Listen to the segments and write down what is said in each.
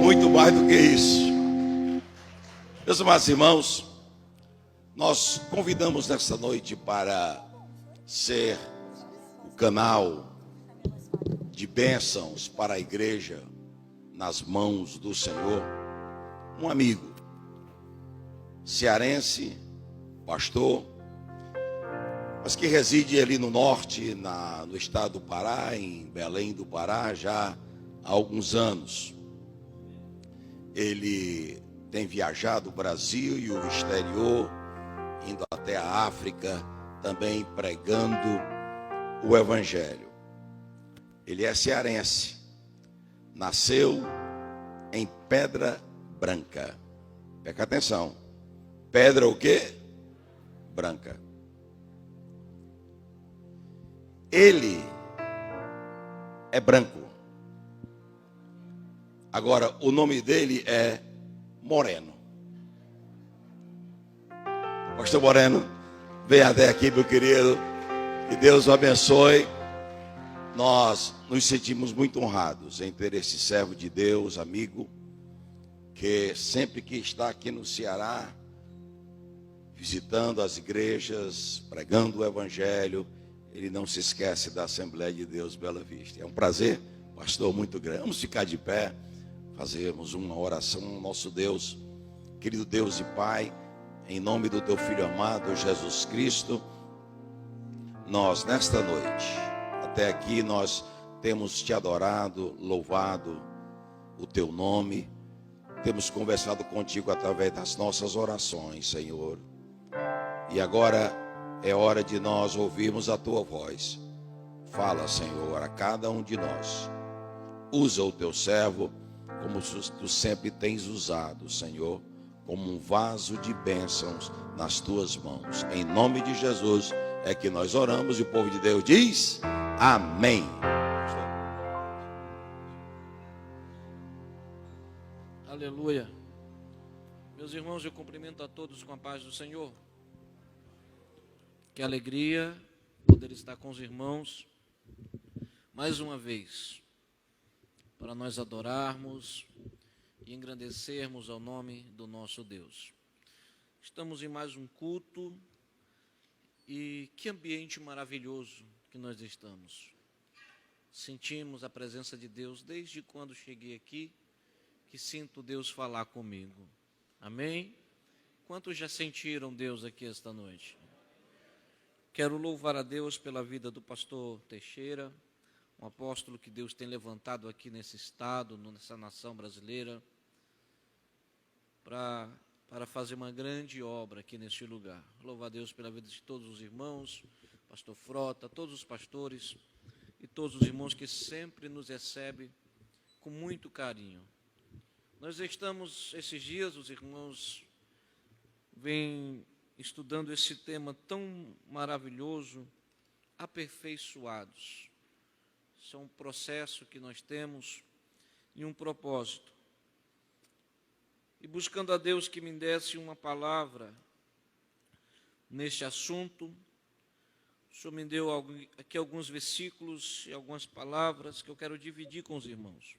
muito mais do que isso. Meus amados irmãos, nós convidamos nesta noite para ser o canal de bênçãos para a igreja nas mãos do Senhor, um amigo cearense, pastor, mas que reside ali no norte, no estado do Pará, em Belém do Pará, já há alguns anos. Ele tem viajado o Brasil e o exterior, indo até a África, também pregando o Evangelho. Ele é cearense, nasceu em Pedra Branca. Presta atenção, pedra o quê? Branca. Ele é branco. Agora, o nome dele é Moreno. Pastor Moreno, venha até aqui, meu querido. Que Deus o abençoe. Nós nos sentimos muito honrados em ter esse servo de Deus, amigo, que sempre que está aqui no Ceará, visitando as igrejas, pregando o Evangelho, ele não se esquece da Assembleia de Deus Bela Vista. É um prazer, pastor, muito grande. Vamos ficar de pé, fazermos uma oração ao nosso Deus, querido Deus e Pai, em nome do teu Filho amado, Jesus Cristo. Nós, nesta noite, até aqui nós temos te adorado, louvado o teu nome, temos conversado contigo através das nossas orações, Senhor. E agora é hora de nós ouvirmos a tua voz. Fala, Senhor, a cada um de nós. Usa o teu servo como tu sempre tens usado, Senhor, como um vaso de bênçãos nas tuas mãos. Em nome de Jesus é que nós oramos e o povo de Deus diz amém. Aleluia. Meus irmãos, eu cumprimento a todos com a paz do Senhor. Que alegria poder estar com os irmãos mais uma vez, para nós adorarmos e engrandecermos ao nome do nosso Deus. Estamos em mais um culto e que ambiente maravilhoso que nós estamos. Sentimos a presença de Deus desde quando cheguei aqui, que sinto Deus falar comigo. Amém? Quantos já sentiram Deus aqui esta noite? Quero louvar a Deus pela vida do pastor Teixeira, um apóstolo que Deus tem levantado aqui nesse estado, nessa nação brasileira, para fazer uma grande obra aqui neste lugar. Louvar a Deus pela vida de todos os irmãos, pastor Frota, todos os pastores e todos os irmãos que sempre nos recebem com muito carinho. Nós estamos, esses dias, os irmãos vêm estudando esse tema tão maravilhoso, aperfeiçoados. Isso é um processo que nós temos e um propósito. E buscando a Deus que me desse uma palavra neste assunto, o Senhor me deu aqui alguns versículos e algumas palavras que eu quero dividir com os irmãos.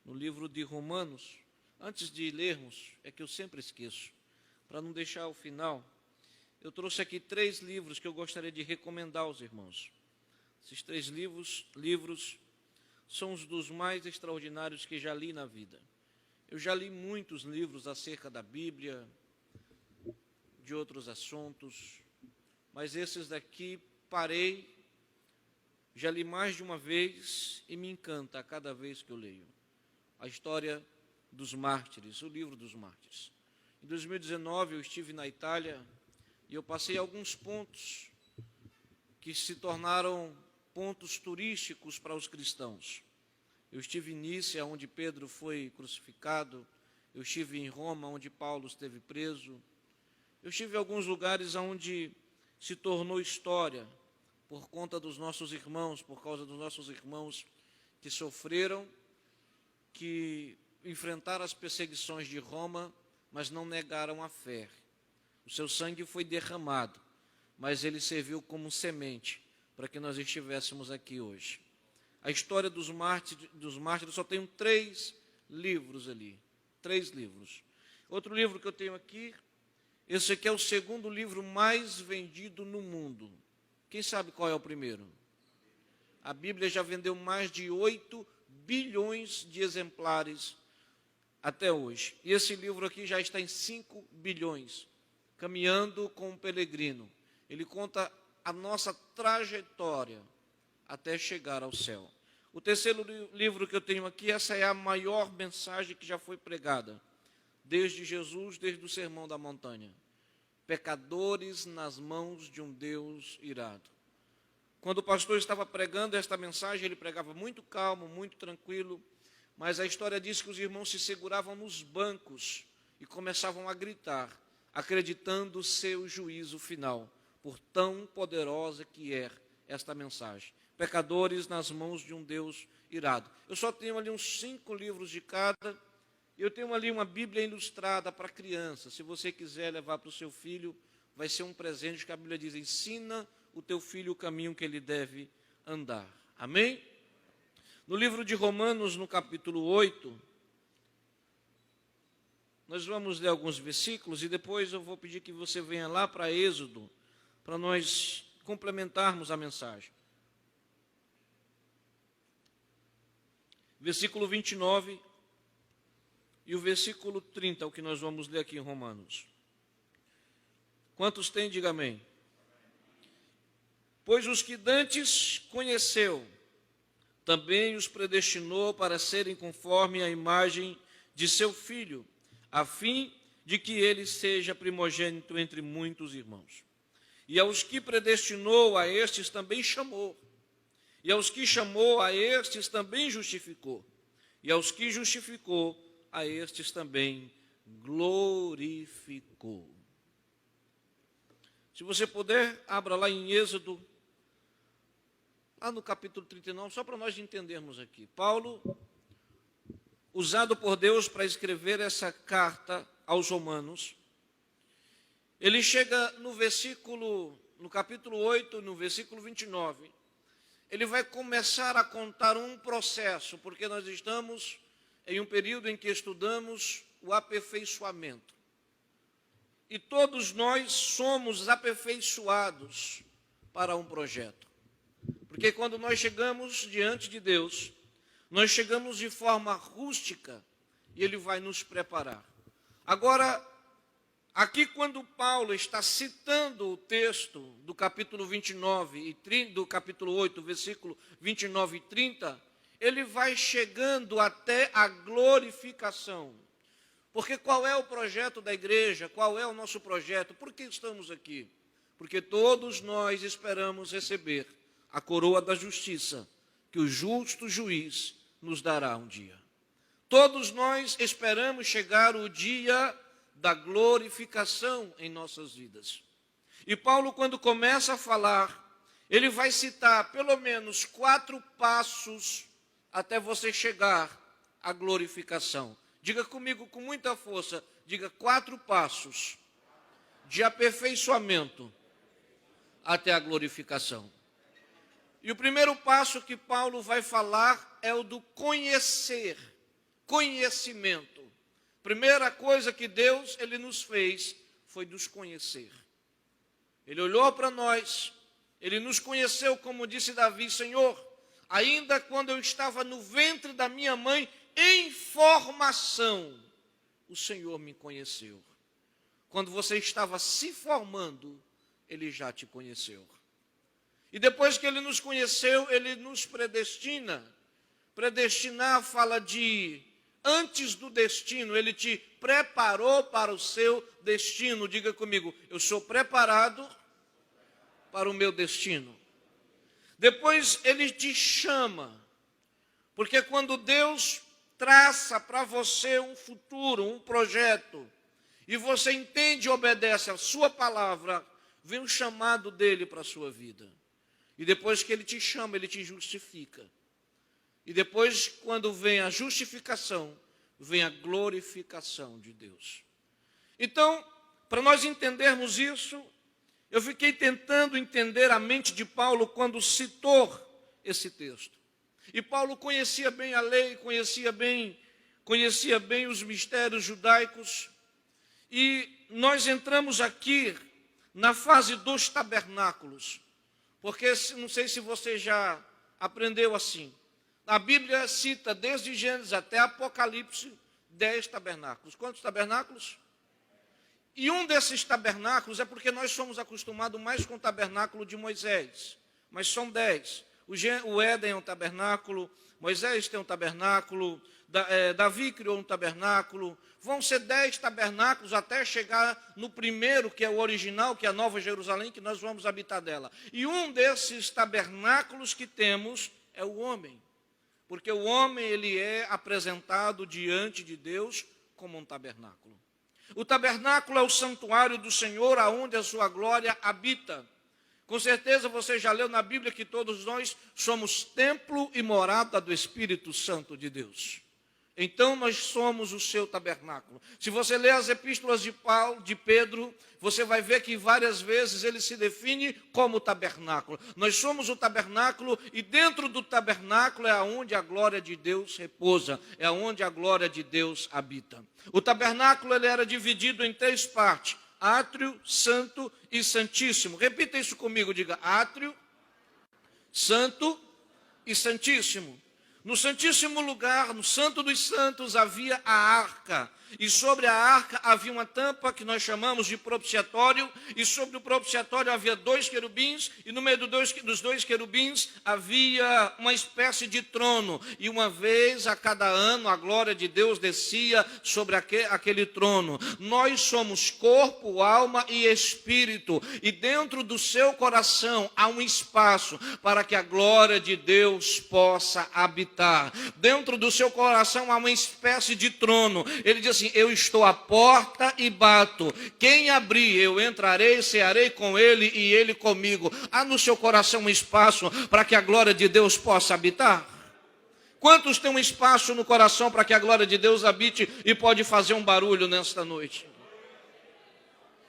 No livro de Romanos, antes de lermos, é que eu sempre esqueço, para não deixar ao final, eu trouxe aqui 3 livros que eu gostaria de recomendar aos irmãos. Esses 3 livros são os dos mais extraordinários que já li na vida. Eu já li muitos livros acerca da Bíblia, de outros assuntos, mas esses daqui parei, já li mais de uma vez e me encanta a cada vez que eu leio. A história dos mártires, o livro dos mártires. Em 2019 eu estive na Itália e eu passei alguns pontos que se tornaram pontos turísticos para os cristãos. Eu estive em Nice, onde Pedro foi crucificado. Eu estive em Roma, onde Paulo esteve preso. Eu estive em alguns lugares onde se tornou história por conta dos nossos irmãos, por causa dos nossos irmãos que sofreram, que enfrentaram as perseguições de Roma, mas não negaram a fé. O seu sangue foi derramado, mas ele serviu como semente para que nós estivéssemos aqui hoje. A história dos mártires só tem 3 livros ali. 3 livros. Outro livro que eu tenho aqui, esse aqui é o segundo livro mais vendido no mundo. Quem sabe qual é o primeiro? A Bíblia já vendeu mais de 8 bilhões de exemplares até hoje. E esse livro aqui já está em 5 bilhões, Caminhando com o Peregrino. Ele conta a nossa trajetória até chegar ao céu. O terceiro livro que eu tenho aqui, essa é a maior mensagem que já foi pregada, desde Jesus, desde o Sermão da Montanha. Pecadores nas mãos de um Deus irado. Quando o pastor estava pregando esta mensagem, ele pregava muito calmo, muito tranquilo, mas a história diz que os irmãos se seguravam nos bancos e começavam a gritar, acreditando ser o juízo final, por tão poderosa que é esta mensagem. Pecadores nas mãos de um Deus irado. Eu só tenho ali uns 5 livros de cada. Eu tenho ali uma Bíblia ilustrada para criança. Se você quiser levar para o seu filho, vai ser um presente que a Bíblia diz, ensina o teu filho o caminho que ele deve andar. Amém? No livro de Romanos, no capítulo 8, nós vamos ler alguns versículos e depois eu vou pedir que você venha lá para Êxodo, para nós complementarmos a mensagem. Versículo 29 e o versículo 30, o que nós vamos ler aqui em Romanos. Quantos têm, diga amém. Pois os que dantes conheceu, também os predestinou para serem conforme a imagem de seu Filho, a fim de que ele seja primogênito entre muitos irmãos. E aos que predestinou, a estes também chamou. E aos que chamou, a estes também justificou. E aos que justificou, a estes também glorificou. Se você puder, abra lá em Êxodo, lá no capítulo 39, só para nós entendermos aqui. Paulo, usado por Deus para escrever essa carta aos romanos, ele chega no capítulo 8, no versículo 29, ele vai começar a contar um processo, porque nós estamos em um período em que estudamos o aperfeiçoamento. E todos nós somos aperfeiçoados para um projeto. Porque quando nós chegamos diante de Deus, nós chegamos de forma rústica e Ele vai nos preparar. Agora, aqui quando Paulo está citando o texto do capítulo 29 e 30, do capítulo 8, versículo 29 e 30, ele vai chegando até a glorificação. Porque qual é o projeto da igreja? Qual é o nosso projeto? Por que estamos aqui? Porque todos nós esperamos receber a coroa da justiça, que o justo juiz nos dará um dia. Todos nós esperamos chegar o dia da glorificação em nossas vidas. E Paulo, quando começa a falar, ele vai citar pelo menos 4 passos até você chegar à glorificação. Diga comigo com muita força, diga 4 passos de aperfeiçoamento até a glorificação. E o primeiro passo que Paulo vai falar é o do conhecer, conhecimento. Primeira coisa que Deus, Ele nos fez, foi nos conhecer. Ele olhou para nós, Ele nos conheceu, como disse Davi, Senhor, ainda quando eu estava no ventre da minha mãe, em formação, o Senhor me conheceu. Quando você estava se formando, Ele já te conheceu. E depois que Ele nos conheceu, Ele nos predestina. Predestinar fala de antes do destino, Ele te preparou para o seu destino. Diga comigo, eu sou preparado para o meu destino. Depois Ele te chama, porque quando Deus traça para você um futuro, um projeto, e você entende e obedece a sua palavra, vem um chamado dele para a sua vida. E depois que Ele te chama, Ele te justifica. E depois, quando vem a justificação, vem a glorificação de Deus. Então, para nós entendermos isso, eu fiquei tentando entender a mente de Paulo quando citou esse texto. E Paulo conhecia bem a lei, conhecia bem conhecia bem os mistérios judaicos, e nós entramos aqui na fase dos tabernáculos, porque não sei se você já aprendeu assim. A Bíblia cita desde Gênesis até Apocalipse 10 tabernáculos. Quantos tabernáculos? E um desses tabernáculos é porque nós somos acostumados mais com o tabernáculo de Moisés, mas são 10. O Éden é um tabernáculo, Moisés tem um tabernáculo, Davi criou um tabernáculo. Vão ser 10 tabernáculos até chegar no primeiro, que é o original, que é a Nova Jerusalém, que nós vamos habitar dela. E um desses tabernáculos que temos é o homem, porque o homem ele é apresentado diante de Deus como um tabernáculo. O tabernáculo é o santuário do Senhor, aonde a sua glória habita. Com certeza você já leu na Bíblia que todos nós somos templo e morada do Espírito Santo de Deus. Então nós somos o seu tabernáculo. Se você ler as epístolas de Pedro, você vai ver que várias vezes ele se define como tabernáculo. Nós somos o tabernáculo, e dentro do tabernáculo é onde a glória de Deus repousa, é onde a glória de Deus habita. O tabernáculo ele era dividido em 3 partes: átrio, santo e santíssimo. Repita isso comigo, diga: átrio, santo e santíssimo. No santíssimo lugar, no santo dos santos, havia a arca. E sobre a arca havia uma tampa que nós chamamos de propiciatório. E sobre o propiciatório havia 2 querubins. E no meio dos dois querubins havia uma espécie de trono. E uma vez a cada ano a glória de Deus descia sobre aquele trono. Nós somos corpo, alma e espírito. E dentro do seu coração há um espaço para que a glória de Deus possa habitar. Dentro do seu coração há uma espécie de trono. Ele diz assim: eu estou à porta e bato. Quem abrir, eu entrarei, cearei com ele e ele comigo. Há no seu coração um espaço para que a glória de Deus possa habitar? Quantos têm um espaço no coração para que a glória de Deus habite e pode fazer um barulho nesta noite?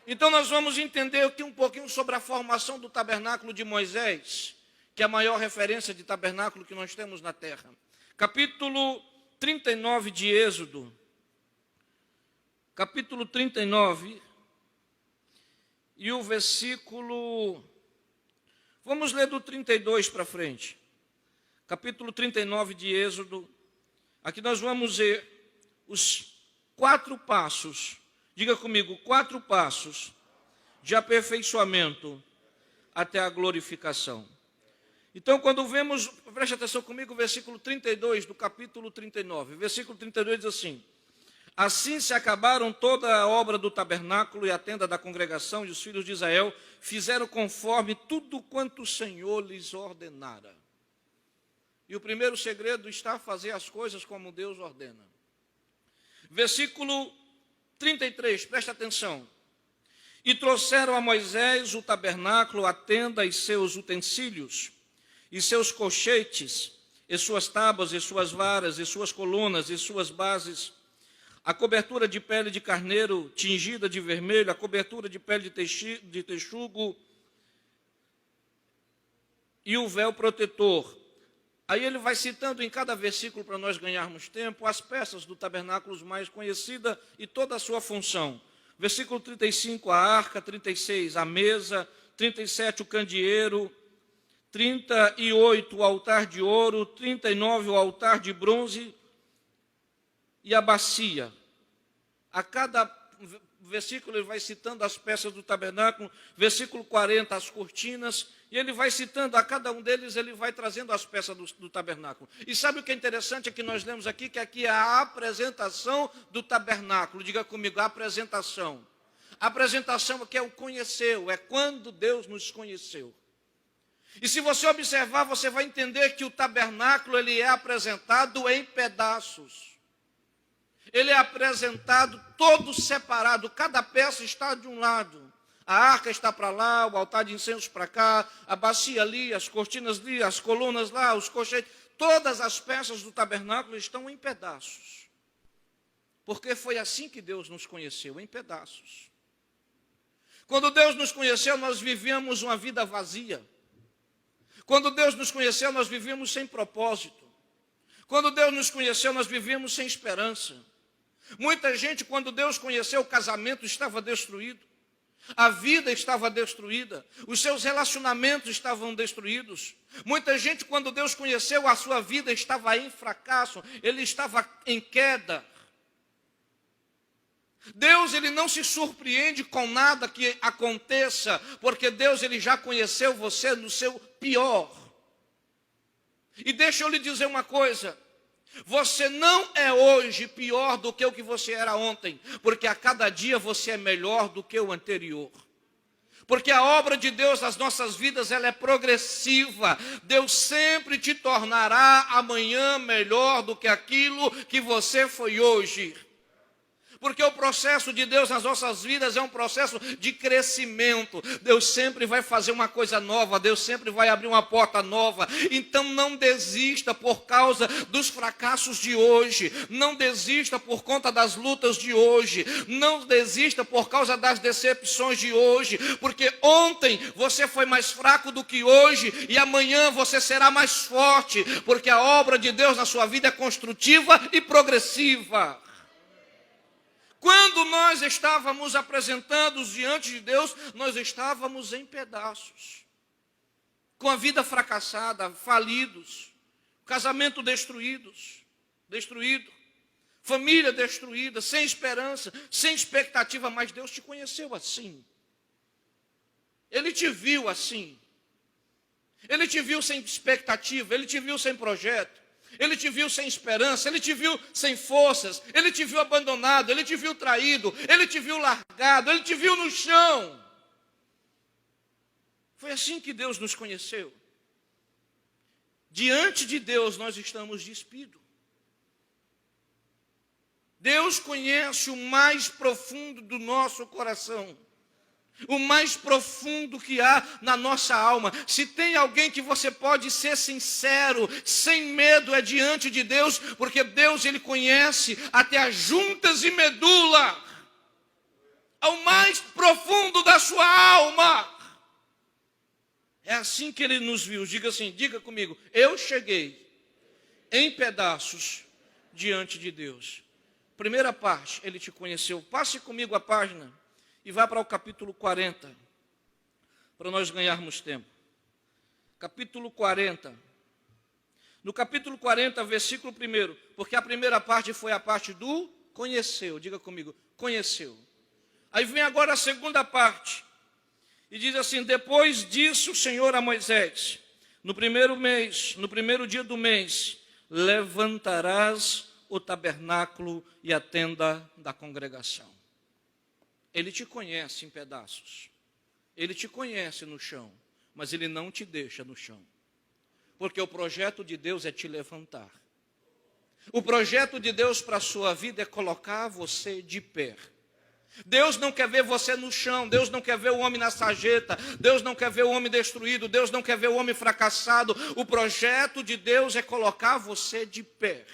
Então nós vamos entender aqui um pouquinho sobre a formação do tabernáculo de Moisés, que é a maior referência de tabernáculo que nós temos na terra. Capítulo 39 de Êxodo. Capítulo 39, e o versículo... Vamos ler do 32 para frente. Capítulo 39 de Êxodo. Aqui nós vamos ver os 4 passos. Diga comigo: 4 passos de aperfeiçoamento até a glorificação. Então, quando vemos, preste atenção comigo, o versículo 32 do capítulo 39. O versículo 32 diz assim: assim se acabaram toda a obra do tabernáculo e a tenda da congregação, e os filhos de Israel fizeram conforme tudo quanto o Senhor lhes ordenara. E o primeiro segredo está a fazer as coisas como Deus ordena. Versículo 33, presta atenção. E trouxeram a Moisés o tabernáculo, a tenda e seus utensílios, e seus colchetes, e suas tábuas, e suas varas, e suas colunas, e suas bases, a cobertura de pele de carneiro tingida de vermelho, a cobertura de pele de texugo e o véu protetor. Aí ele vai citando em cada versículo, para nós ganharmos tempo, as peças do tabernáculo mais conhecidas e toda a sua função. Versículo 35, a arca; 36, a mesa; 37, o candeeiro; 38, o altar de ouro; 39, o altar de bronze e a bacia. A cada versículo ele vai citando as peças do tabernáculo. Versículo 40, as cortinas. E ele vai citando a cada um deles, ele vai trazendo as peças do tabernáculo. E sabe o que é interessante? É que nós lemos aqui, que aqui é a apresentação do tabernáculo. Diga comigo: a apresentação. A apresentação é que é o conheceu, é quando Deus nos conheceu. E se você observar, você vai entender que o tabernáculo ele é apresentado em pedaços. Ele é apresentado todo separado, cada peça está de um lado. A arca está para lá, o altar de incenso para cá, a bacia ali, as cortinas ali, as colunas lá, os colchetes. Todas as peças do tabernáculo estão em pedaços. Porque foi assim que Deus nos conheceu, em pedaços. Quando Deus nos conheceu, nós vivíamos uma vida vazia. Quando Deus nos conheceu, nós vivíamos sem propósito. Quando Deus nos conheceu, nós vivíamos sem esperança. Muita gente, quando Deus conheceu, o casamento estava destruído. A vida estava destruída, os seus relacionamentos estavam destruídos. Muita gente, quando Deus conheceu, a sua vida estava em fracasso, ele estava em queda. Deus, ele não se surpreende com nada que aconteça, porque Deus, ele já conheceu você no seu pior. E deixa eu lhe dizer uma coisa: você não é hoje pior do que o que você era ontem, porque a cada dia você é melhor do que o anterior. Porque a obra de Deus nas nossas vidas, ela é progressiva. Deus sempre te tornará amanhã melhor do que aquilo que você foi hoje. Porque o processo de Deus nas nossas vidas é um processo de crescimento. Deus sempre vai fazer uma coisa nova, Deus sempre vai abrir uma porta nova. Então não desista por causa dos fracassos de hoje, não desista por conta das lutas de hoje, não desista por causa das decepções de hoje, porque ontem você foi mais fraco do que hoje e amanhã você será mais forte, porque a obra de Deus na sua vida é construtiva e progressiva. Quando nós estávamos apresentados diante de Deus, nós estávamos em pedaços, com a vida fracassada, falidos, casamento destruído, família destruída, sem esperança, sem expectativa, mas Deus te conheceu assim. Ele te viu assim. Ele te viu sem expectativa, ele te viu sem projeto. Ele te viu sem esperança, ele te viu sem forças, ele te viu abandonado, ele te viu traído, ele te viu largado, ele te viu no chão. Foi assim que Deus nos conheceu. Diante de Deus nós estamos despidos. Deus conhece o mais profundo do nosso coração. O mais profundo que há na nossa alma. Se tem alguém que você pode ser sincero, sem medo, é diante de Deus, porque Deus, ele conhece até as juntas e medula, ao mais profundo da sua alma. É assim que ele nos viu. Diga assim, diga comigo: eu cheguei em pedaços diante de Deus. Primeira parte, ele te conheceu. Passe comigo a página e vá para o capítulo 40, para nós ganharmos tempo. Capítulo 40. No capítulo 40, versículo 1, porque a primeira parte foi a parte do conheceu. Diga comigo, conheceu. Aí vem agora a segunda parte. E diz assim: depois disse o Senhor a Moisés: no primeiro mês, no primeiro dia do mês, levantarás o tabernáculo e a tenda da congregação. Ele te conhece em pedaços. Ele te conhece no chão, mas ele não te deixa no chão. Porque o projeto de Deus é te levantar. O projeto de Deus para a sua vida é colocar você de pé. Deus não quer ver você no chão, Deus não quer ver o homem na sarjeta, Deus não quer ver o homem destruído, Deus não quer ver o homem fracassado. O projeto de Deus é colocar você de pé.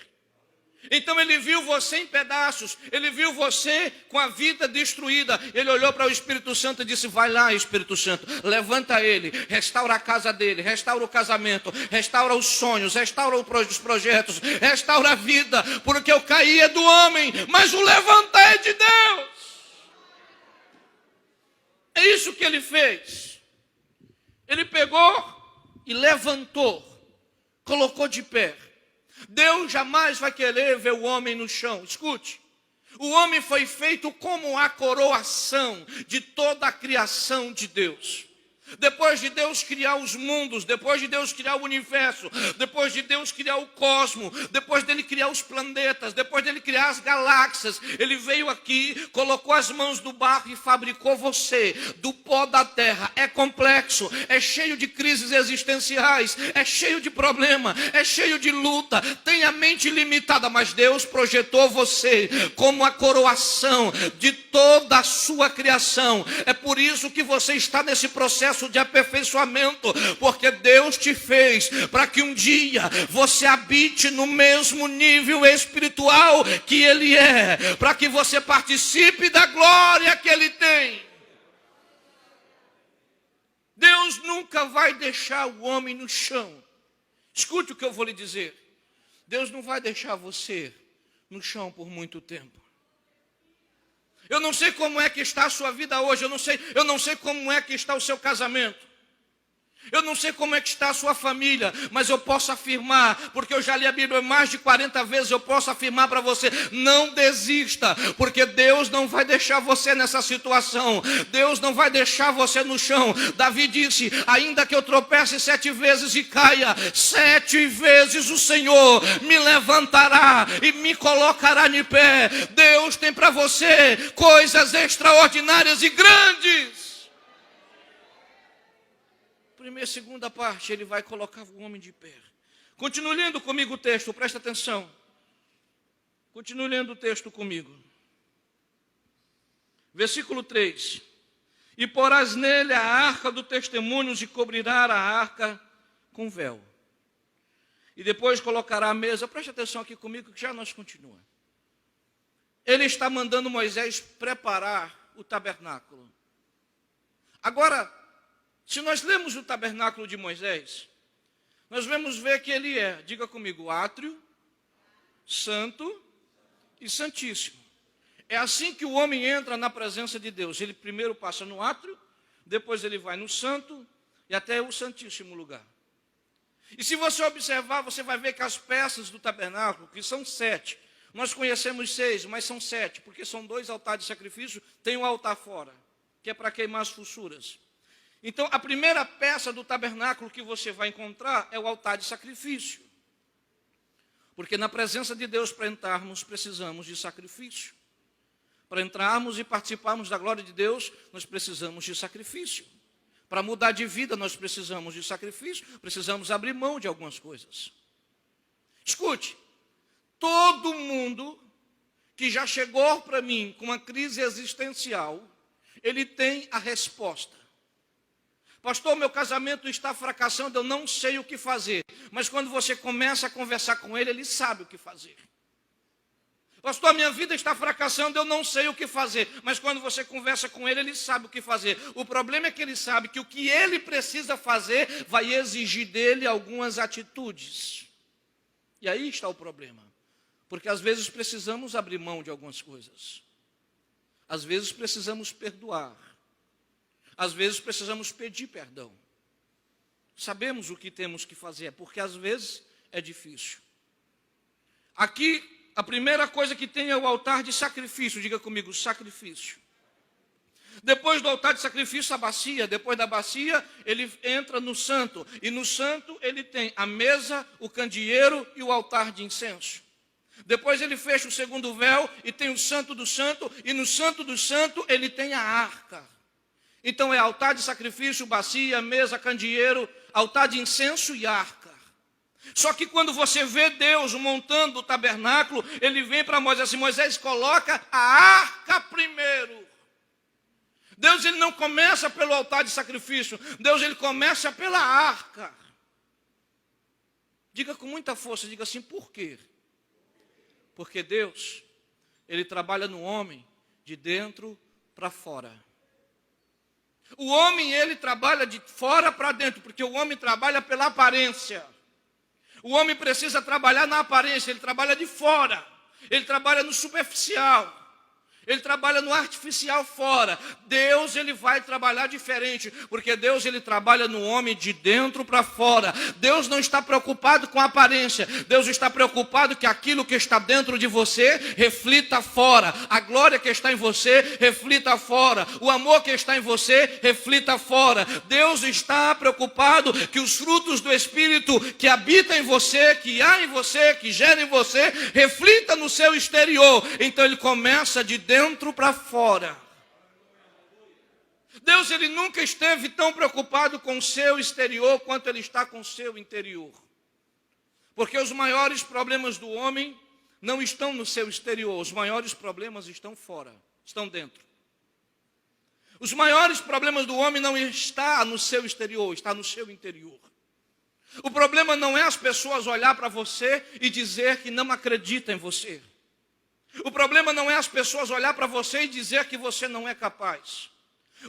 Então ele viu você em pedaços, ele viu você com a vida destruída. Ele olhou para o Espírito Santo e disse: vai lá, Espírito Santo, levanta ele, restaura a casa dele, restaura o casamento, restaura os sonhos, restaura os projetos, restaura a vida, porque o cair é do homem, mas o levantar é de Deus. É isso que ele fez. Ele pegou e levantou, colocou de pé. Deus jamais vai querer ver o homem no chão. Escute, o homem foi feito como a coroação de toda a criação de Deus. Depois de Deus criar os mundos, depois de Deus criar o universo, depois de Deus criar o cosmos, depois dele criar os planetas, depois dele criar as galáxias, ele veio aqui, colocou as mãos no barro e fabricou você do pó da terra. É complexo, é cheio de crises existenciais, é cheio de problema, é cheio de luta, tem a mente limitada, mas Deus projetou você como a coroação de toda a sua criação. É por isso que você está nesse processo de aperfeiçoamento, porque Deus te fez para que um dia você habite no mesmo nível espiritual que Ele é, para que você participe da glória que Ele tem. Deus nunca vai deixar o homem no chão. Escute o que eu vou lhe dizer. Deus não vai deixar você no chão por muito tempo. Eu não sei como é que está a sua vida hoje, eu não sei como é que está o seu casamento. Eu não sei como é que está a sua família, mas eu posso afirmar, porque eu já li a Bíblia mais de 40 vezes, eu posso afirmar para você, não desista, porque Deus não vai deixar você nessa situação, Deus não vai deixar você no chão. Davi disse, ainda que eu tropece 7 vezes e caia, 7 vezes o Senhor me levantará e me colocará de pé. Deus tem para você extraordinárias e grandes. Segunda parte, ele vai colocar o homem de pé. Continue lendo comigo o texto, presta atenção. Continue lendo o texto comigo. Versículo 3. E porás nele a arca do testemunho e cobrirá a arca com véu. E depois colocará a mesa. Preste atenção aqui comigo que já nós continuamos. Ele está mandando Moisés preparar o tabernáculo. Agora, se nós lemos o tabernáculo de Moisés, nós vamos ver que ele é, diga comigo, átrio, santo e santíssimo. É assim que o homem entra na presença de Deus. Ele primeiro passa no átrio, depois ele vai no santo e até o santíssimo lugar. E se você observar, você vai ver que as peças do tabernáculo, que são 7, nós conhecemos 6, mas são 7, porque são 2 altares de sacrifício, tem um altar fora, que é para queimar as fissuras. Então, a primeira peça do tabernáculo que você vai encontrar é o altar de sacrifício. Porque na presença de Deus, para entrarmos, precisamos de sacrifício. Para entrarmos e participarmos da glória de Deus, nós precisamos de sacrifício. Para mudar de vida, nós precisamos de sacrifício, precisamos abrir mão de algumas coisas. Escute, todo mundo que já chegou para mim com uma crise existencial, ele tem a resposta. Pastor, meu casamento está fracassando, eu não sei o que fazer. Mas quando você começa a conversar com ele, ele sabe o que fazer. Pastor, minha vida está fracassando, eu não sei o que fazer. Mas quando você conversa com ele, ele sabe o que fazer. O problema é que ele sabe que o que ele precisa fazer vai exigir dele algumas atitudes. E aí está o problema. Porque às vezes precisamos abrir mão de algumas coisas. Às vezes precisamos perdoar. Às vezes precisamos pedir perdão. Sabemos o que temos que fazer, porque às vezes é difícil. Aqui, a primeira coisa que tem é o altar de sacrifício. Diga comigo, sacrifício. Depois do altar de sacrifício, a bacia. Depois da bacia, ele entra no santo. E no santo, ele tem a mesa, o candeeiro e o altar de incenso. Depois ele fecha o segundo véu e tem o santo do santo. E no santo do santo, ele tem a arca. Então é altar de sacrifício, bacia, mesa, candeeiro, altar de incenso e arca. Só que quando você vê Deus montando o tabernáculo, ele vem para Moisés assim, Moisés, coloca a arca primeiro. Deus ele não começa pelo altar de sacrifício, Deus ele começa pela arca. Diga com muita força, diga assim, por quê? Porque Deus, ele trabalha no homem de dentro para fora. O homem, ele trabalha de fora para dentro, porque o homem trabalha pela aparência. O homem precisa trabalhar na aparência, ele trabalha de fora. Ele trabalha no superficial. Ele trabalha no artificial fora. Deus, ele vai trabalhar diferente, porque Deus, ele trabalha no homem de dentro para fora. Deus não está preocupado com a aparência. Deus está preocupado que aquilo que está dentro de você reflita fora. A glória que está em você reflita fora. O amor que está em você reflita fora. Deus está preocupado que os frutos do Espírito que habita em você, que há em você, que gera em você, reflita no seu exterior. Então ele começa de dentro para fora. Deus ele nunca esteve tão preocupado com o seu exterior quanto ele está com o seu interior. Porque os maiores problemas do homem não estão no seu exterior, os maiores problemas estão fora, estão dentro. Os maiores problemas do homem não estão no seu exterior, está no seu interior. O problema não é as pessoas olhar para você e dizer que não acreditam em você. O problema não é as pessoas olhar para você e dizer que você não é capaz.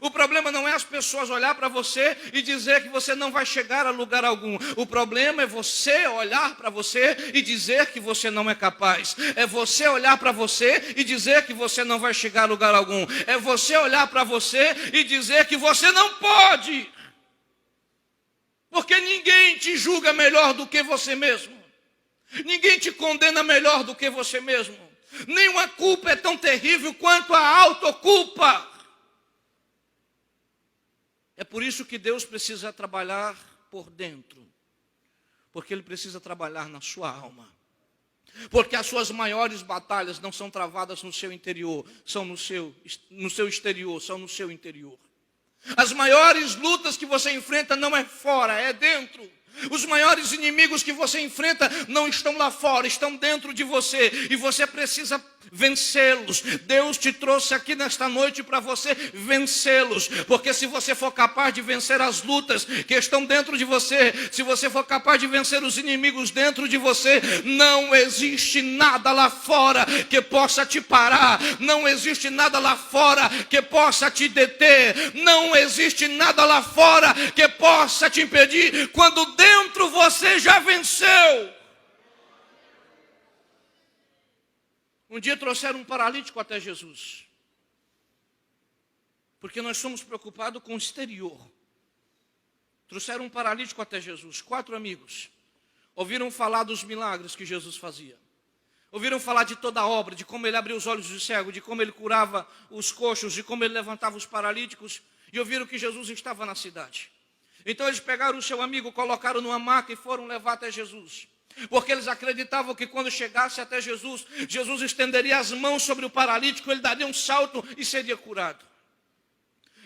O problema não é as pessoas olhar para você e dizer que você não vai chegar a lugar algum. O problema é você olhar para você e dizer que você não é capaz. É você olhar para você e dizer que você não vai chegar a lugar algum. É você olhar para você e dizer que você não pode. Porque ninguém te julga melhor do que você mesmo. Ninguém te condena melhor do que você mesmo. Nenhuma culpa é tão terrível quanto a autoculpa. É por isso que Deus precisa trabalhar por dentro. Porque Ele precisa trabalhar na sua alma. Porque as suas maiores batalhas não são travadas no seu interior, são no seu exterior, são no seu interior. As maiores lutas que você enfrenta não é fora, é dentro. Os maiores inimigos que você enfrenta não estão lá fora, estão dentro de você. E você precisa vencê-los. Deus te trouxe aqui nesta noite para você vencê-los. Porque se você for capaz de vencer as lutas que estão dentro de você, se você for capaz de vencer os inimigos dentro de você, não existe nada lá fora que possa te parar. Não existe nada lá fora que possa te deter. Não existe nada lá fora que possa te impedir. Quando dentro você já venceu. Um dia trouxeram um paralítico até Jesus. Porque nós somos preocupados com o exterior. Trouxeram um paralítico até Jesus, 4 amigos. Ouviram falar dos milagres que Jesus fazia. Ouviram falar de toda a obra, de como ele abria os olhos dos cegos, de como ele curava os coxos, de como ele levantava os paralíticos. E ouviram que Jesus estava na cidade. Então eles pegaram o seu amigo, colocaram numa maca e foram levar até Jesus. Porque eles acreditavam que quando chegasse até Jesus, Jesus estenderia as mãos sobre o paralítico, ele daria um salto e seria curado.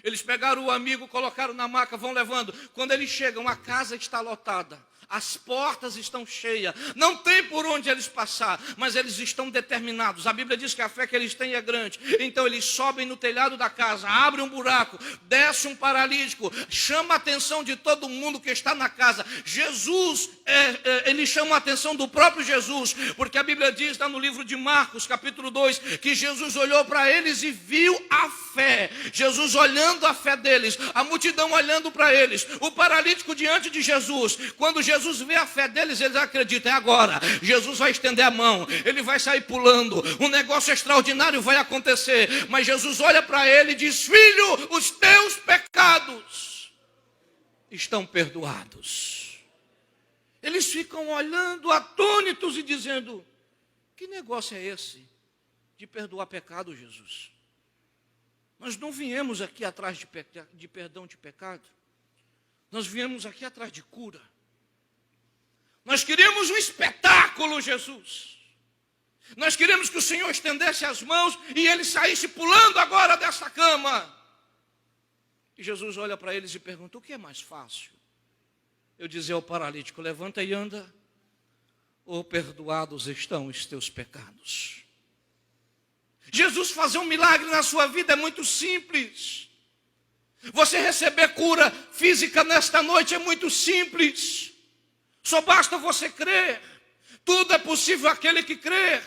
Eles pegaram o amigo, colocaram na maca, vão levando. Quando eles chegam, a casa está lotada. As portas estão cheias, não tem por onde eles passar, mas eles estão determinados. A Bíblia diz que a fé que eles têm é grande. Então eles sobem no telhado da casa, abrem um buraco, desce um paralítico, chama a atenção de todo mundo que está na casa. Jesus, ele chama a atenção do próprio Jesus, porque a Bíblia diz lá no livro de Marcos, capítulo 2, que Jesus olhou para eles e viu a fé. Jesus olhando a fé deles, a multidão olhando para eles, o paralítico diante de Jesus. Quando Jesus vê a fé deles, eles acreditam, é agora. Jesus vai estender a mão, ele vai sair pulando, um negócio extraordinário vai acontecer. Mas Jesus olha para ele e diz: filho, os teus pecados estão perdoados. Eles ficam olhando atônitos e dizendo: que negócio é esse de perdoar pecado, Jesus? Nós não viemos aqui atrás de perdão de pecado. Nós viemos aqui atrás de cura. Nós queríamos um espetáculo, Jesus. Nós queríamos que o Senhor estendesse as mãos e ele saísse pulando agora dessa cama. E Jesus olha para eles e pergunta: o que é mais fácil? Eu dizer ao paralítico: levanta e anda, ou perdoados estão os teus pecados? Jesus fazer um milagre na sua vida é muito simples. Você receber cura física nesta noite é muito simples. Só basta você crer. Tudo é possível àquele que crê.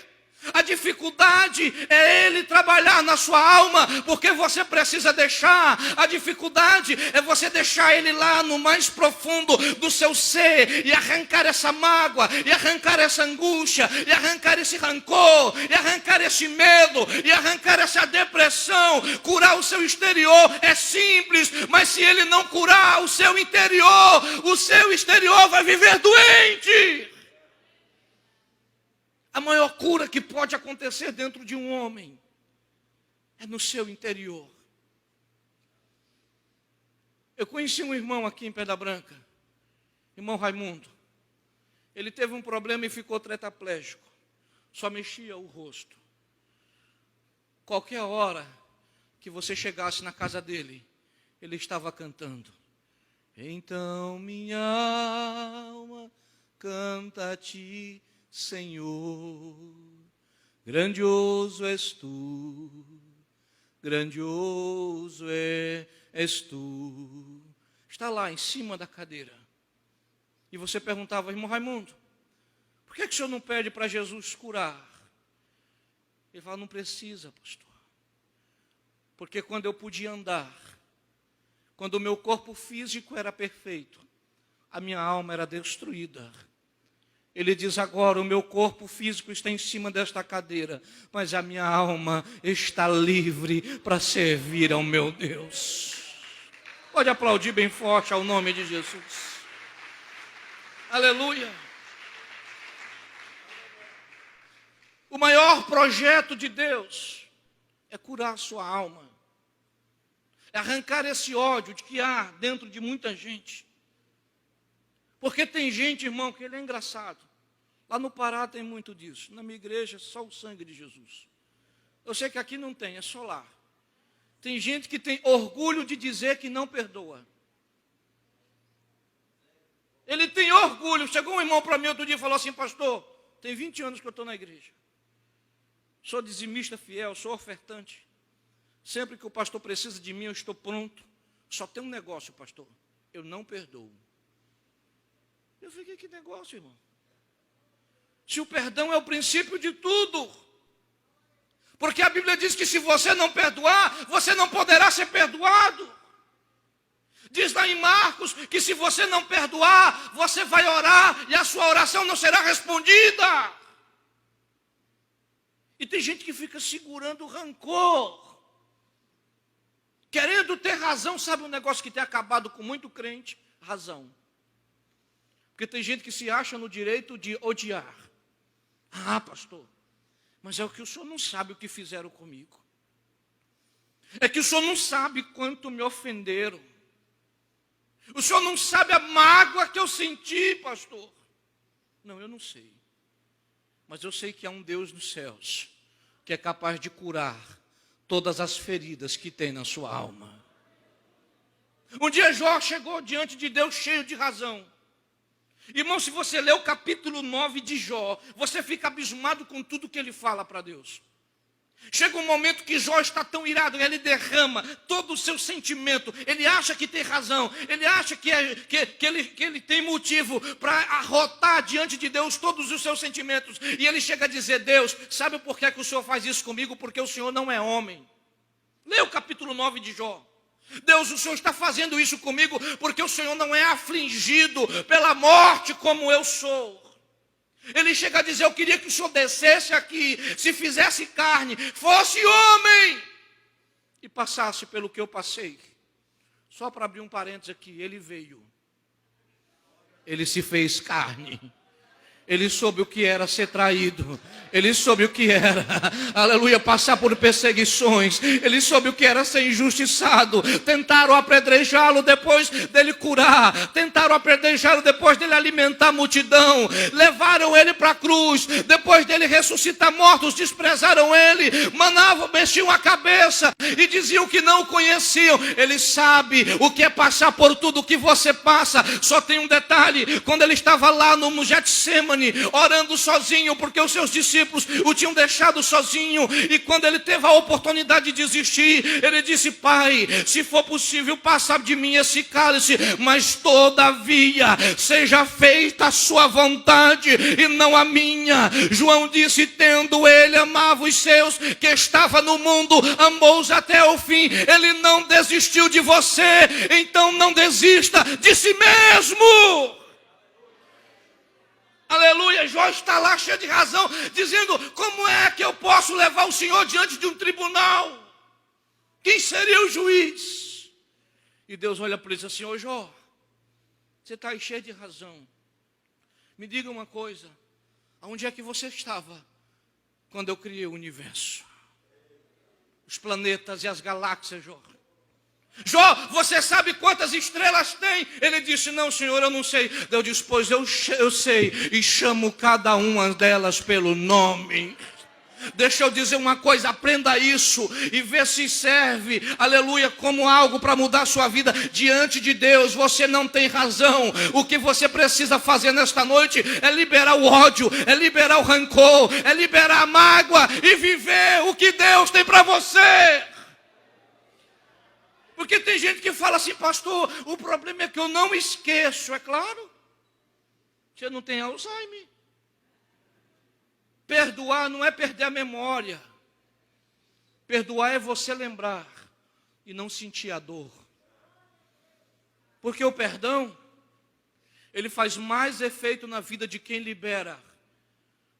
A dificuldade é Ele trabalhar na sua alma, porque você precisa deixar. A dificuldade é você deixar Ele lá no mais profundo do seu ser e arrancar essa mágoa, e arrancar essa angústia, e arrancar esse rancor, e arrancar esse medo, e arrancar essa depressão. Curar o seu exterior é simples, mas se Ele não curar o seu exterior vai viver doente. A maior cura que pode acontecer dentro de um homem é no seu interior. Eu conheci um irmão aqui em Pedra Branca, irmão Raimundo. Ele teve um problema e ficou tetraplégico. Só mexia o rosto. Qualquer hora que você chegasse na casa dele, ele estava cantando: então minha alma canta a ti, Senhor, grandioso és tu, grandioso és tu. Está lá em cima da cadeira. E você perguntava: irmão Raimundo, por que o senhor não pede para Jesus curar? Ele fala: não precisa, pastor. Porque quando eu podia andar, Quando o meu corpo físico era perfeito, a minha alma era destruída. Ele diz agora, o meu corpo físico está em cima desta cadeira, mas a minha alma está livre para servir ao meu Deus. Pode aplaudir bem forte ao nome de Jesus. Aleluia. O maior projeto de Deus é curar a sua alma. É arrancar esse ódio de que há dentro de muita gente. Porque tem gente, irmão, que ele é engraçado. Lá no Pará tem muito disso. Na minha igreja, só o sangue de Jesus. Eu sei que aqui não tem, é só lá. Tem gente que tem orgulho de dizer que não perdoa. Ele tem orgulho. Chegou um irmão para mim outro dia e falou assim, pastor, tem 20 anos que eu estou na igreja. Sou dizimista fiel, sou ofertante. Sempre que o pastor precisa de mim, eu estou pronto. Só tem um negócio, pastor. Eu não perdoo. Eu fiquei, que negócio, irmão? Se o perdão é o princípio de tudo. Porque a Bíblia diz que se você não perdoar, você não poderá ser perdoado. Diz lá em Marcos que se você não perdoar, você vai orar e a sua oração não será respondida. E tem gente que fica segurando o rancor. Querendo ter razão, sabe um negócio que tem acabado com muito crente? Razão. Porque tem gente que se acha no direito de odiar. Ah, pastor, mas é o que o senhor não sabe o que fizeram comigo. É que o senhor não sabe quanto me ofenderam. O senhor não sabe a mágoa que eu senti, pastor. Não, eu não sei. Mas eu sei que há um Deus nos céus que é capaz de curar todas as feridas que tem na sua alma. Um dia Jó chegou diante de Deus cheio de razão. Irmão, se você ler o capítulo 9 de Jó, você fica abismado com tudo que ele fala para Deus. Chega um momento que Jó está tão irado, ele derrama todo o seu sentimento, ele acha que tem razão, ele acha que ele tem motivo para arrotar diante de Deus todos os seus sentimentos. E ele chega a dizer, Deus, sabe por que o Senhor faz isso comigo? Porque o Senhor não é homem. Lê o capítulo 9 de Jó. Deus, o Senhor está fazendo isso comigo porque o Senhor não é afligido pela morte como eu sou. Ele chega a dizer, eu queria que o Senhor descesse aqui, se fizesse carne, fosse homem e passasse pelo que eu passei. Só para abrir um parênteses aqui, ele veio. Ele se fez carne. Ele soube o que era ser traído. Ele soube o que era, aleluia, passar por perseguições. Ele soube o que era ser injustiçado. Tentaram apedrejá-lo depois dele curar. Tentaram apedrejá-lo depois dele alimentar a multidão. Levaram ele para a cruz. Depois dele ressuscitar mortos, desprezaram ele. Mexiam a cabeça e diziam que não o conheciam. Ele sabe o que é passar por tudo o que você passa. Só tem um detalhe. Quando ele estava lá no Getsemane, orando sozinho, porque os seus discípulos o tinham deixado sozinho, e quando ele teve a oportunidade de desistir, ele disse, Pai, se for possível, passa de mim esse cálice, mas todavia seja feita a sua vontade e não a minha. João disse, tendo ele amava os seus que estava no mundo, amou-os até o fim. Ele não desistiu de você, então não desista de si mesmo. Aleluia, Jó está lá cheio de razão, dizendo, como é que eu posso levar o Senhor diante de um tribunal? Quem seria o juiz? E Deus olha para ele e diz assim, ô Jó, você está aí cheio de razão. Me diga uma coisa, aonde é que você estava quando eu criei o universo? Os planetas e as galáxias, Jó. Jó, você sabe quantas estrelas tem? Ele disse, não, Senhor, eu não sei. Deus disse, pois eu sei, e chamo cada uma delas pelo nome. Deixa eu dizer uma coisa, aprenda isso e vê se serve, aleluia, como algo para mudar a sua vida. Diante de Deus você não tem razão. O que você precisa fazer nesta noite é liberar o ódio, é liberar o rancor, é liberar a mágoa e viver o que Deus tem para você. Porque tem gente que fala assim, pastor, o problema é que eu não esqueço. É claro, você não tem Alzheimer. Perdoar não é perder a memória. Perdoar é você lembrar e não sentir a dor. Porque o perdão, ele faz mais efeito na vida de quem libera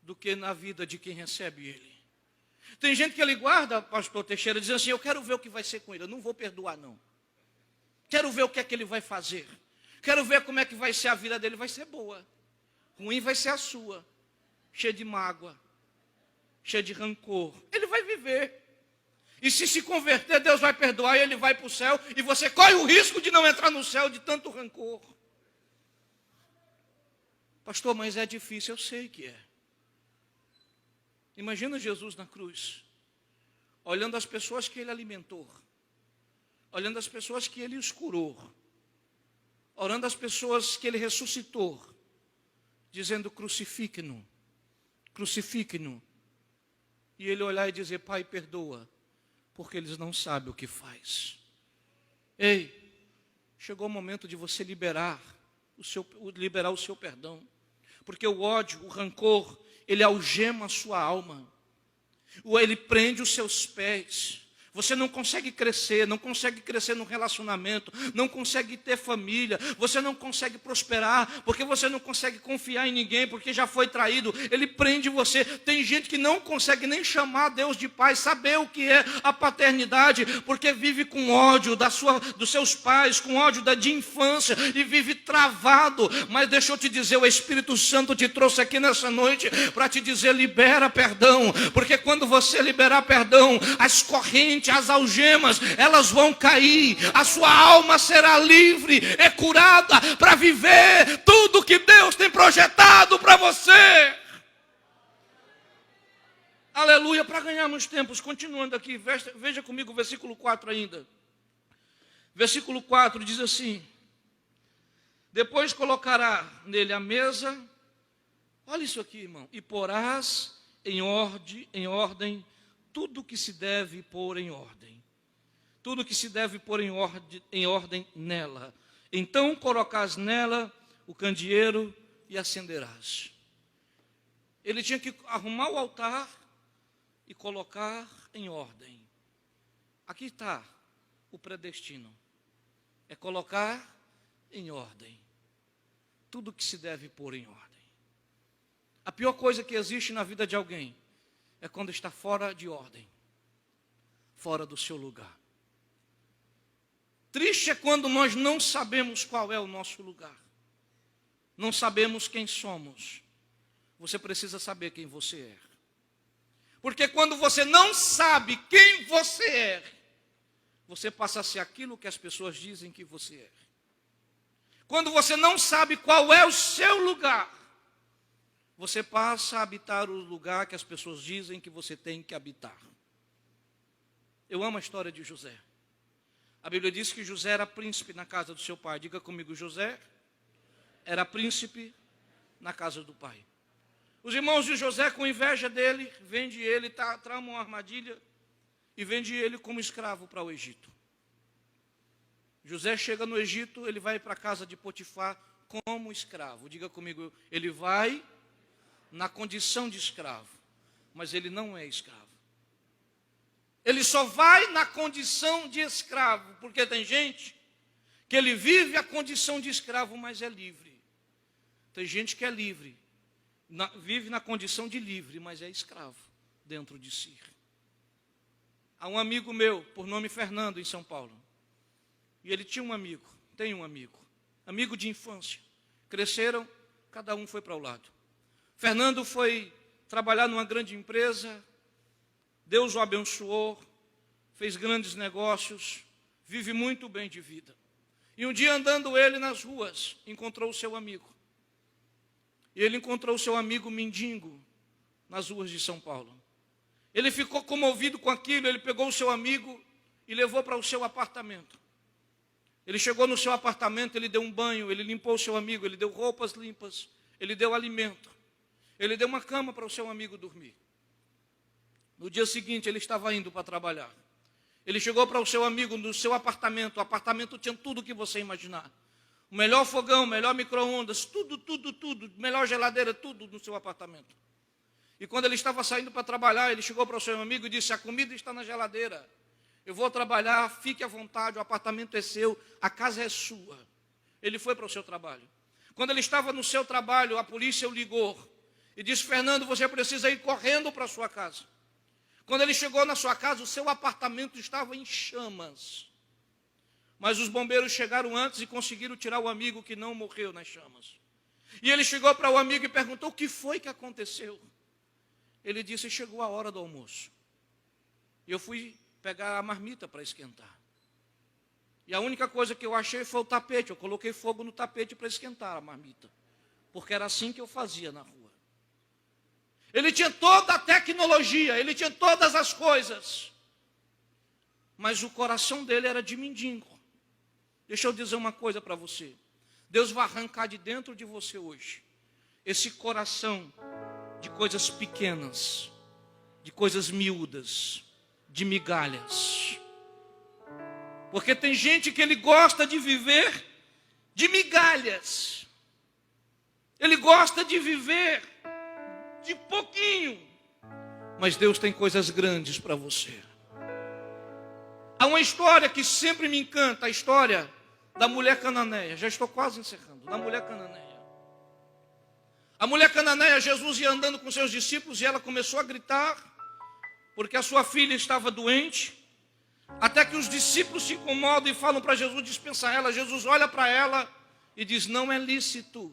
do que na vida de quem recebe ele. Tem gente que ele guarda, pastor Teixeira, dizendo assim, eu quero ver o que vai ser com ele, eu não vou perdoar não. Quero ver o que é que ele vai fazer. Quero ver como é que vai ser a vida dele, vai ser boa. Ruim vai ser a sua, cheia de mágoa, cheia de rancor. Ele vai viver. E se converter, Deus vai perdoar e ele vai para o céu. E você corre o risco de não entrar no céu de tanto rancor. Pastor, mas é difícil, eu sei que é. Imagina Jesus na cruz, olhando as pessoas que ele alimentou, olhando as pessoas que ele os curou, orando as pessoas que ele ressuscitou, dizendo crucifique-no, crucifique-no. E ele olhar e dizer, Pai, perdoa, porque eles não sabem o que faz. Ei, chegou o momento de você liberar o seu perdão. Porque o ódio, o rancor, ele algema a sua alma. Ele prende os seus pés. Você não consegue crescer no relacionamento, não consegue ter família, você não consegue prosperar, porque você não consegue confiar em ninguém, porque já foi traído. Ele prende você. Tem gente que não consegue nem chamar Deus de pai, saber o que é a paternidade, porque vive com ódio dos seus pais, com ódio de infância, e vive travado. Mas deixa eu te dizer, o Espírito Santo te trouxe aqui nessa noite para te dizer, libera perdão, porque quando você liberar perdão, as correntes, as algemas, elas vão cair, a sua alma será livre, é curada para viver tudo que Deus tem projetado para você. Aleluia, para ganharmos tempos, continuando aqui, veja comigo o versículo 4 ainda. Versículo 4 diz assim, depois colocará nele a mesa, olha isso aqui, irmão, e porás em ordem tudo que se deve pôr em ordem. Tudo que se deve pôr em ordem nela. Então colocás nela o candeeiro e acenderás. Ele tinha que arrumar o altar e colocar em ordem. Aqui está o predestino. É colocar em ordem. Tudo que se deve pôr em ordem. A pior coisa que existe na vida de alguém é quando está fora de ordem, fora do seu lugar. Triste é quando nós não sabemos qual é o nosso lugar. Não sabemos quem somos. Você precisa saber quem você é. Porque quando você não sabe quem você é, você passa a ser aquilo que as pessoas dizem que você é. Quando você não sabe qual é o seu lugar, você passa a habitar o lugar que as pessoas dizem que você tem que habitar. Eu amo a história de José. A Bíblia diz que José era príncipe na casa do seu pai. Diga comigo, José era príncipe na casa do pai. Os irmãos de José, com inveja dele, vende ele, tramam uma armadilha e vende ele como escravo para o Egito. José chega no Egito, ele vai para a casa de Potifar como escravo. Diga comigo, ele vai na condição de escravo, mas ele não é escravo. Ele só vai na condição de escravo, porque tem gente que ele vive a condição de escravo, mas é livre. Tem gente que é livre, vive na condição de livre, mas é escravo dentro de si. Há um amigo meu, por nome Fernando, em São Paulo, e ele tinha tem um amigo de infância. Cresceram, cada um foi para o lado. Fernando foi trabalhar numa grande empresa, Deus o abençoou, fez grandes negócios, vive muito bem de vida. E um dia andando ele nas ruas, encontrou o seu amigo. E ele encontrou o seu amigo mendigo nas ruas de São Paulo. Ele ficou comovido com aquilo, ele pegou o seu amigo e levou para o seu apartamento. Ele chegou no seu apartamento, ele deu um banho, ele limpou o seu amigo, ele deu roupas limpas, ele deu alimento. Ele deu uma cama para o seu amigo dormir. No dia seguinte, ele estava indo para trabalhar. Ele chegou para o seu amigo no seu apartamento. O apartamento tinha tudo o que você imaginar. O melhor fogão, o melhor micro-ondas, tudo. Melhor geladeira, tudo no seu apartamento. E quando ele estava saindo para trabalhar, ele chegou para o seu amigo e disse, a comida está na geladeira. Eu vou trabalhar, fique à vontade, o apartamento é seu, a casa é sua. Ele foi para o seu trabalho. Quando ele estava no seu trabalho, a polícia o ligou e disse: Fernando, você precisa ir correndo para a sua casa. Quando ele chegou na sua casa, o seu apartamento estava em chamas. Mas os bombeiros chegaram antes e conseguiram tirar o amigo que não morreu nas chamas. E ele chegou para o amigo e perguntou: o que foi que aconteceu? Ele disse: chegou a hora do almoço. E eu fui pegar a marmita para esquentar. E a única coisa que eu achei foi o tapete. Eu coloquei fogo no tapete para esquentar a marmita. Porque era assim que eu fazia na rua. Ele tinha toda a tecnologia, ele tinha todas as coisas. Mas o coração dele era de mendigo. Deixa eu dizer uma coisa para você. Deus vai arrancar de dentro de você hoje esse coração de coisas pequenas, de coisas miúdas, de migalhas. Porque tem gente que ele gosta de viver de migalhas. Ele gosta de viver de pouquinho. Mas Deus tem coisas grandes para você. Há uma história que sempre me encanta, a história da mulher cananeia. Já estou quase encerrando. Da mulher cananeia. A mulher cananeia, Jesus ia andando com seus discípulos e ela começou a gritar porque a sua filha estava doente. Até que os discípulos se incomodam e falam para Jesus dispensar ela. Jesus olha para ela e diz: não é lícito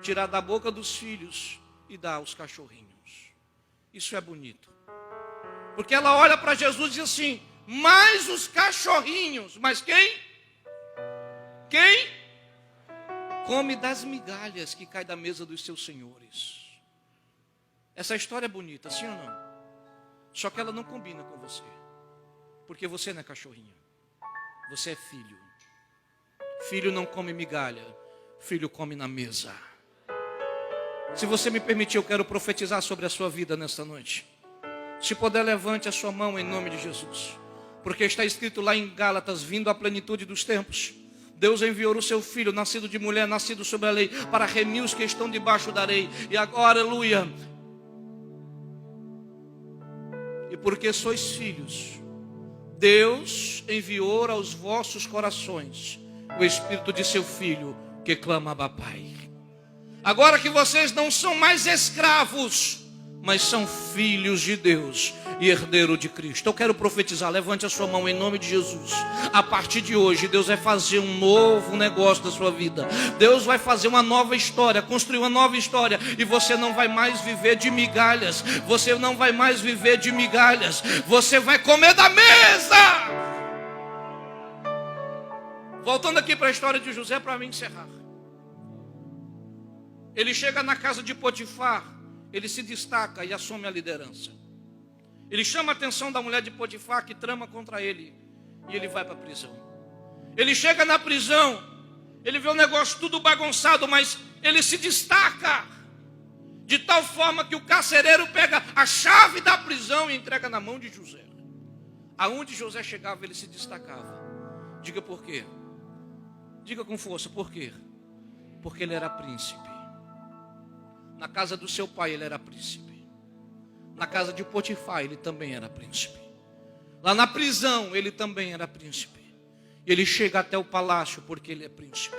tirar da boca dos filhos e dar aos cachorrinhos. Isso é bonito. Porque ela olha para Jesus e diz assim: mais os cachorrinhos. Mas quem? Quem? Come das migalhas que caem da mesa dos seus senhores. Essa história é bonita, sim ou não? Só que ela não combina com você. Porque você não é cachorrinho. Você é filho. Filho não come migalha. Filho come na mesa. Se você me permitir, eu quero profetizar sobre a sua vida nesta noite. Se puder, levante a sua mão em nome de Jesus. Porque está escrito lá em Gálatas: vindo à plenitude dos tempos, Deus enviou o seu Filho, nascido de mulher, nascido sob a lei, para remir os que estão debaixo da lei. E agora, aleluia. E porque sois filhos, Deus enviou aos vossos corações o Espírito de seu Filho, que clama: Abba, Pai. Agora que vocês não são mais escravos, mas são filhos de Deus e herdeiro de Cristo. Eu quero profetizar, levante a sua mão em nome de Jesus. A partir de hoje, Deus vai fazer um novo negócio da sua vida. Deus vai fazer uma nova história, construir uma nova história. E você não vai mais viver de migalhas. Você não vai mais viver de migalhas. Você vai comer da mesa. Voltando aqui para a história de José, para mim encerrar. Ele chega na casa de Potifar. Ele se destaca e assume a liderança. Ele chama a atenção da mulher de Potifar, que trama contra ele. E ele vai para a prisão. Ele chega na prisão. Ele vê o negócio tudo bagunçado, mas ele se destaca. De tal forma que o carcereiro pega a chave da prisão e entrega na mão de José. Aonde José chegava, ele se destacava. Diga por quê. Diga com força, por quê? Porque ele era príncipe. Na casa do seu pai ele era príncipe. Na casa de Potifar ele também era príncipe. Lá na prisão ele também era príncipe. E ele chega até o palácio porque ele é príncipe.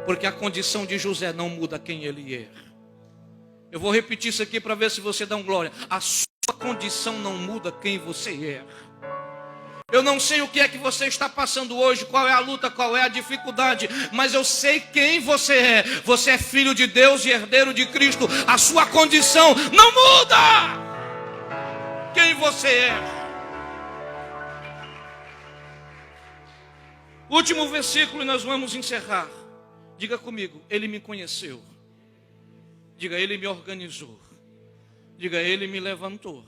Porque a condição de José não muda quem ele é. Eu vou repetir isso aqui para ver se você dá um glória. A sua condição não muda quem você é. Eu não sei o que é que você está passando hoje, qual é a luta, qual é a dificuldade, mas eu sei quem você é. Você é filho de Deus e herdeiro de Cristo. A sua condição não muda quem você é. Último versículo e nós vamos encerrar. Diga comigo: ele me conheceu. Diga: ele me organizou. Diga: ele me levantou.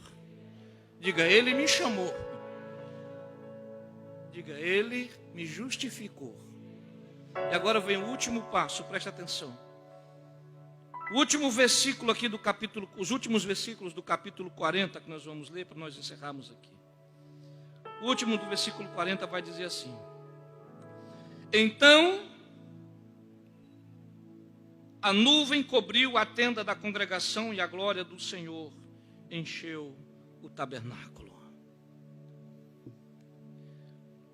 Diga: ele me chamou. Diga: ele me justificou. E agora vem o último passo, presta atenção. O último versículo aqui do capítulo, os últimos versículos do capítulo 40 que nós vamos ler para nós encerrarmos aqui. O último do versículo 40 vai dizer assim: então a nuvem cobriu a tenda da congregação e a glória do Senhor encheu o tabernáculo.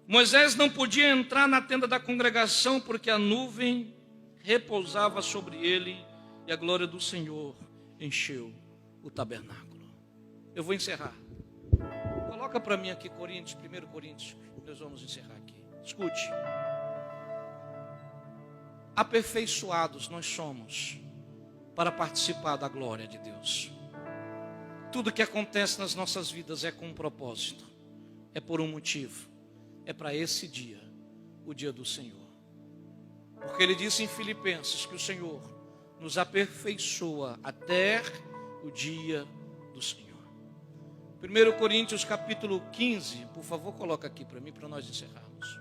Moisés não podia entrar na tenda da congregação porque a nuvem repousava sobre ele e a glória do Senhor encheu o tabernáculo. Eu vou encerrar. Coloca para mim aqui Coríntios, 1 Coríntios, nós vamos encerrar aqui. Escute. Aperfeiçoados nós somos para participar da glória de Deus. Tudo que acontece nas nossas vidas é com um propósito, é por um motivo, é para esse dia, o dia do Senhor. Porque ele disse em Filipenses que o Senhor nos aperfeiçoa até o dia do Senhor. 1 Coríntios capítulo 15, por favor, coloca aqui para mim, para nós encerrarmos.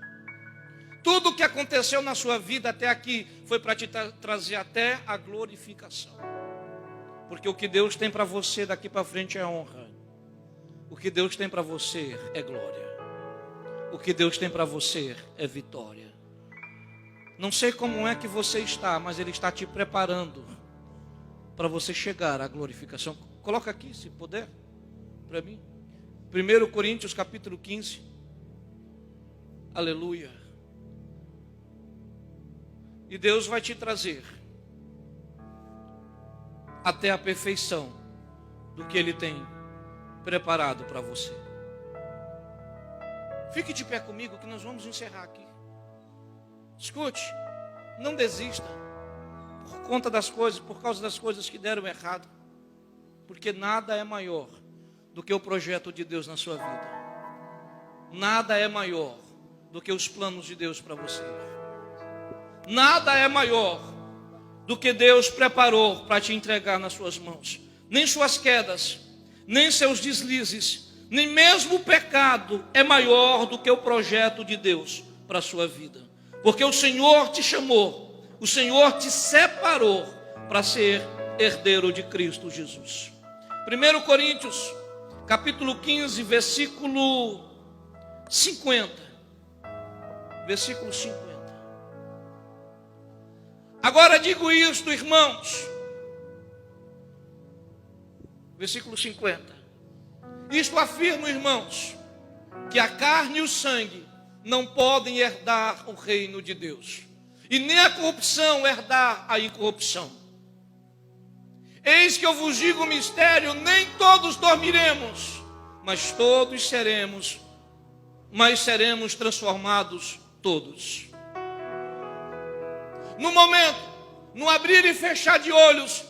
Tudo o que aconteceu na sua vida até aqui foi para te trazer até a glorificação. Porque o que Deus tem para você daqui para frente é honra. O que Deus tem para você é glória. O que Deus tem para você é vitória. Não sei como é que você está, mas Ele está te preparando para você chegar à glorificação. Coloca aqui, se puder, para mim. 1 Coríntios capítulo 15. Aleluia. E Deus vai te trazer até a perfeição do que Ele tem preparado para você. Fique de pé comigo que nós vamos encerrar aqui. Escute, não desista por conta das coisas, por causa das coisas que deram errado, porque nada é maior do que o projeto de Deus na sua vida. Nada é maior do que os planos de Deus para você. Nada é maior do que Deus preparou para te entregar nas suas mãos. Nem suas quedas, nem seus deslizes, nem mesmo o pecado é maior do que o projeto de Deus para a sua vida. Porque o Senhor te chamou, o Senhor te separou para ser herdeiro de Cristo Jesus. 1 Coríntios, capítulo 15, versículo 50. Versículo 50. Agora digo isto, irmãos. Versículo 50. Isto afirmo, irmãos, que a carne e o sangue não podem herdar o reino de Deus, e nem a corrupção herdar a incorrupção. Eis que eu vos digo um mistério: nem todos dormiremos, mas todos seremos transformados todos. No momento, no abrir e fechar de olhos,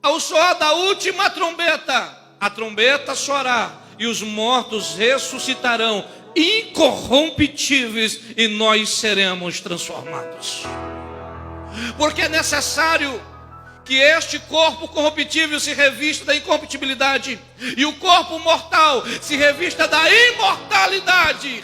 ao soar da última trombeta, a trombeta soará e os mortos ressuscitarão incorromptíveis e nós seremos transformados. Porque é necessário que este corpo corruptível se revista da incorruptibilidade e o corpo mortal se revista da imortalidade.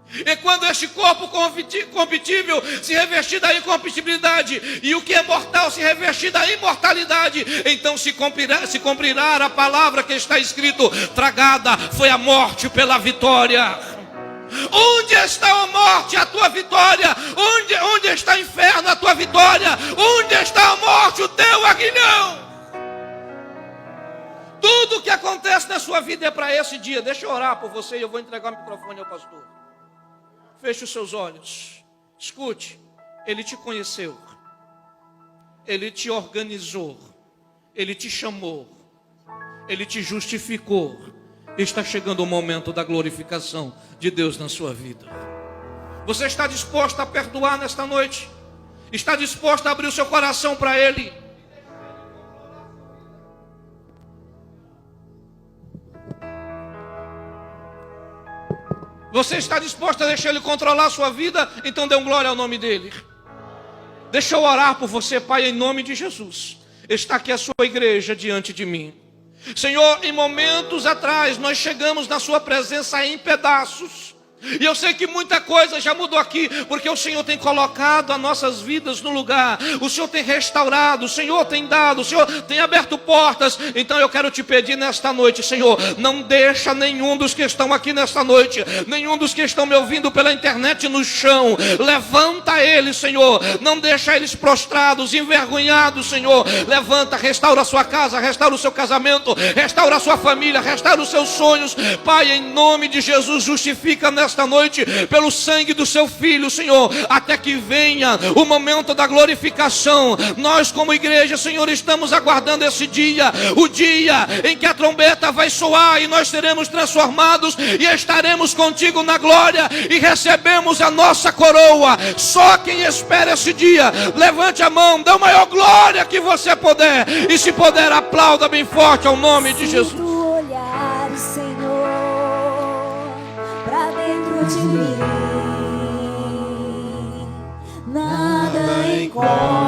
E quando este corpo corruptível se revestir da incorruptibilidade e o que é mortal se revestir da imortalidade, então se cumprirá a palavra que está escrito: tragada foi a morte pela vitória. Onde está a morte, a tua vitória? Onde está o inferno, a tua vitória? Onde está a morte, o teu aguilhão? Tudo que acontece na sua vida é para esse dia. Deixa eu orar por você e eu vou entregar o microfone ao pastor. Feche os seus olhos. Escute, Ele te conheceu, Ele te organizou, Ele te chamou, Ele te justificou. Está chegando o momento da glorificação de Deus na sua vida. Você está disposto a perdoar nesta noite? Está disposto a abrir o seu coração para Ele? Você está disposto a deixar Ele controlar a sua vida? Então dê um glória ao nome dEle. Deixa eu orar por você, Pai, em nome de Jesus. Está aqui a sua igreja diante de mim. Senhor, em momentos atrás nós chegamos na sua presença em pedaços. E eu sei que muita coisa já mudou aqui, porque o Senhor tem colocado as nossas vidas no lugar. O Senhor tem restaurado, o Senhor tem dado, o Senhor tem aberto portas. Então eu quero te pedir nesta noite, Senhor, não deixa nenhum dos que estão aqui nesta noite, nenhum dos que estão me ouvindo pela internet no chão. Levanta eles, Senhor, não deixa eles prostrados, envergonhados, Senhor. Levanta, restaura a sua casa, restaura o seu casamento, restaura a sua família, restaura os seus sonhos. Pai, em nome de Jesus, justifica nesta nesta noite, pelo sangue do seu Filho, Senhor, até que venha o momento da glorificação. Nós como igreja, Senhor, estamos aguardando esse dia, o dia em que a trombeta vai soar e nós seremos transformados e estaremos contigo na glória e recebemos a nossa coroa. Só quem espera esse dia, levante a mão, dê a maior glória que você puder, e se puder, aplauda bem forte ao nome de Jesus. Sinto o olhar, Senhor, pra dentro de mim, nada encosta.